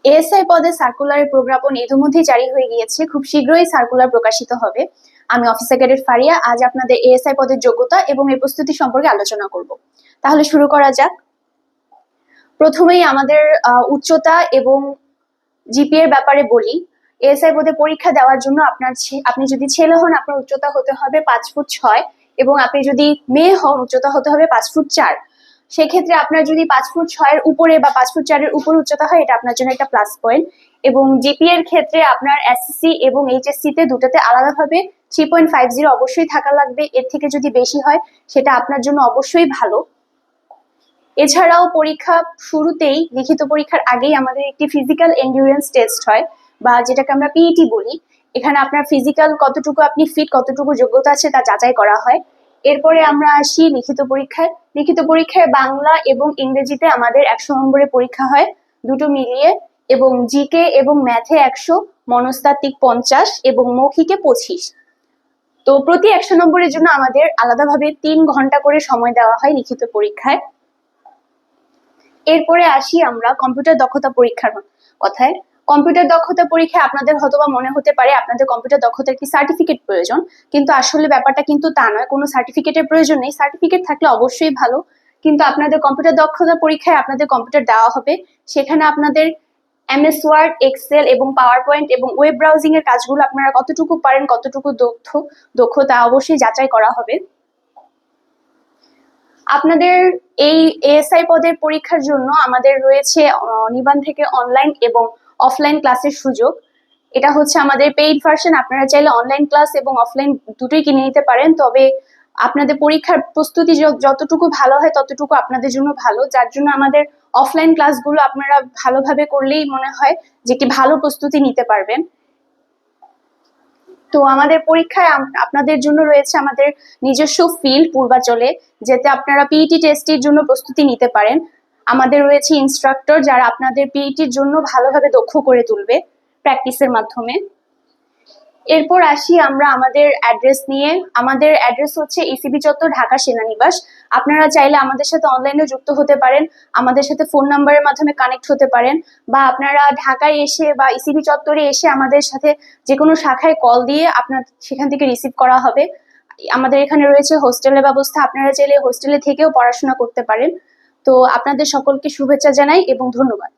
ASI পদে সার্কুলারের প্রজ্ঞাপন ইতিমধ্যেই জারি হয়ে গিয়েছে। খুব শীঘ্রই সার্কুলার প্রকাশিত হবে। আমি অফিসার ক্যাডেট ফারিয়া আজ আপনাদের এএসআই পদের যোগ্যতা এবং এর প্রস্তুতি সম্পর্কে আলোচনা করব। তাহলে শুরু করা যাক। প্রথমেই আমাদের উচ্চতা এবং জিপিএ এর ব্যাপারে বলি। এএসআই পদে পরীক্ষা দেওয়ার জন্য আপনি যদি ছেলে হন আপনার উচ্চতা হতে হবে 5'6" এবং আপনি যদি মেয়ে হন উচ্চতা হতে হবে 5'4". সেক্ষেত্রে আপনার যদি 5'6" উপরে বা 5'4" উপরে উচ্চতা হয় এটা আপনার জন্য একটা প্লাস পয়েন্ট। এবং জিপিএ এর ক্ষেত্রে আপনার এসএসসি এবং এইচএসসি তে দুটোতে আলাদাভাবে 3.50 অবশ্যই থাকা লাগবে। এর থেকে যদি বেশি হয় সেটা আপনার জন্য অবশ্যই ভালো। এছাড়াও পরীক্ষা শুরুতেই লিখিত পরীক্ষার আগেই আমাদের একটি ফিজিক্যাল এন্ডিউরেন্স টেস্ট হয় বা যেটাকে আমরা পিইটি বলি। এখানে আপনার ফিজিক্যাল কতটুকু আপনি ফিট, কতটুকু যোগ্যতা আছে তা যাচাই করা হয়। এরপরে আমরা আসি লিখিত পরীক্ষায়। লিখিত পরীক্ষায় বাংলা এবং ইংরেজিতে আমাদের 100 নম্বরের পরীক্ষা হয় দুটো মিলিয়ে, এবং জিকে এবং ম্যাথে 100, মনস্তাত্ত্বিক 50 এবং মৌখিকে 25। তো প্রতি 100 নম্বরের জন্য আমাদের আলাদাভাবে 3 ঘন্টা করে সময় দেওয়া হয় লিখিত পরীক্ষায়। এরপরে আসি আমরা কম্পিউটার দক্ষতা পরীক্ষার কথায়। কম্পিউটার দক্ষতা পরীক্ষায় আপনাদের হয়তোবা মনে হতে পারে আপনাদের কম্পিউটার দক্ষতার কি সার্টিফিকেট প্রয়োজন, কিন্তু আসলে ব্যাপারটা কিন্তু তা নয়। কোনো সার্টিফিকেটের প্রয়োজন নেই। সার্টিফিকেট থাকলে অবশ্যই ভালো, কিন্তু আপনাদের কম্পিউটার দক্ষতা পরীক্ষায় আপনাদের কম্পিউটার দেওয়া হবে। সেখানে আপনাদের এমএস ওয়ার্ড, এক্সেল এবং পাওয়ার পয়েন্ট এবং ওয়েব ব্রাউজিং এর কাজগুলো আপনারা কতটুকু পারেন, কতটুকু দক্ষতা অবশ্যই যাচাই করা হবে। আপনাদের এই এএসআই পদের পরীক্ষার জন্য আমাদের রয়েছে নিবান থেকে অনলাইন এবং অফলাইন ক্লাসের সুযোগ। এটা হচ্ছে আমাদের পেইড ভার্সন। আপনারা চাইলে অনলাইন ক্লাস এবং অফলাইন দুটোই কিনে নিতে পারেন, তবে আপনাদের পরীক্ষার প্রস্তুতি যতটুকু ভালো হয় ততটুকু আপনাদের জন্য ভালো। যার জন্য আমাদের অফলাইন ক্লাসগুলো আপনারা ভালোভাবে করলেই মনে হয় যে একটি ভালো প্রস্তুতি নিতে পারবেন। তো আমাদের পরীক্ষায় আপনাদের জন্য রয়েছে আমাদের নিজস্ব ফিল্ড পূর্বাচলে, যেতে আপনারা পিইটি টেস্টের জন্য প্রস্তুতি নিতে পারেন। আমাদের রয়েছে ইনস্ট্রাক্টর যারা আপনাদের পিইটির জন্য ভালোভাবে দক্ষ করে তুলবে প্র্যাকটিসের মাধ্যমে। এরপর আসি আমরা আমাদের অ্যাড্রেস নিয়ে। আমাদের অ্যাড্রেস হচ্ছে ইসিবি চত্বর, ঢাকা সেনানিবাস। আপনারা চাইলে আমাদের সাথে অনলাইনে যুক্ত হতে পারেন, আমাদের সাথে ফোন নাম্বারের মাধ্যমে কানেক্ট হতে পারেন, বা আপনারা ঢাকায় এসে বা ইসিবি চত্বরে এসে আমাদের সাথে যে কোনো শাখায় কল দিয়ে আপনার সেখান থেকে রিসিভ করা হবে। আমাদের এখানে রয়েছে হোস্টেলের ব্যবস্থা, আপনারা চাইলে হোস্টেলে থেকেও পড়াশোনা করতে পারেন। তো আপনাদের সকলকে শুভেচ্ছা জানাই এবং ধন্যবাদ।